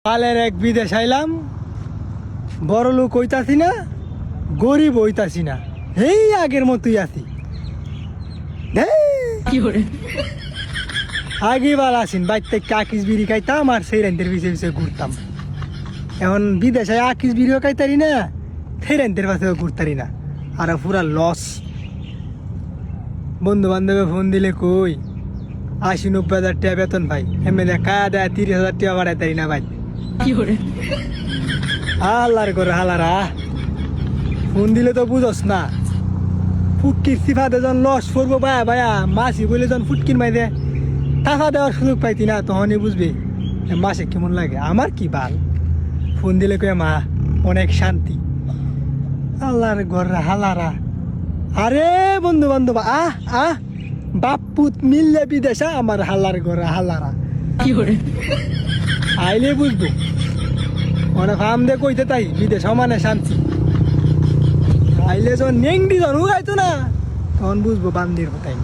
কালের এক বিদেশ আইলাম, বড় লোক হইতাছি না, গরিব হইতাছি না, এই আগের মতোই আছি। আগে বার আসিন বাইতে আকিস বিড়ি খাইতাম আর সেই রেন্টের পিছিয়ে পিছিয়ে ঘুরতাম। এখন বিদেশে আকিস বিড়িও খাইতারি না, সেই রেন্টের পাশেও ঘুরতারি না, আর পুরা লস। বন্ধু বান্ধবে ফোন দিলে কই ৮০-৯০ হাজার টাকা বেতন ভাই, এমনি খাওয়া দেয় ৩০ হাজার টাকা বাড়াইতারি না ভাই। হালার করে হালারা ফোন দিলে তো বুঝস না, ফুটকির সিফাতে যখন লস করবো ভায়া ভায়া মাসি বলে যখন ফুটকির মাইদে টাকা দেওয়ার সুযোগ পাইতি না, তখনই বুঝবি মাসে কেমন লাগে। আমার কি বাল, ফোন দিলে কয়ে মা অনেক শান্তি। আল্লাহর ঘর হালারা, আরে বন্ধু বান্ধব বাপুত মিললে বিদেশা আমার হালার ঘর হালারা আইলে বুঝবো। অনেক ফার্ম দিয়ে কইতে তাই বিদেশ মানে শান্তি, আইলে যখন নেংডি যখন উগাইতো না তখন বুঝবো বান্দির কোথায়।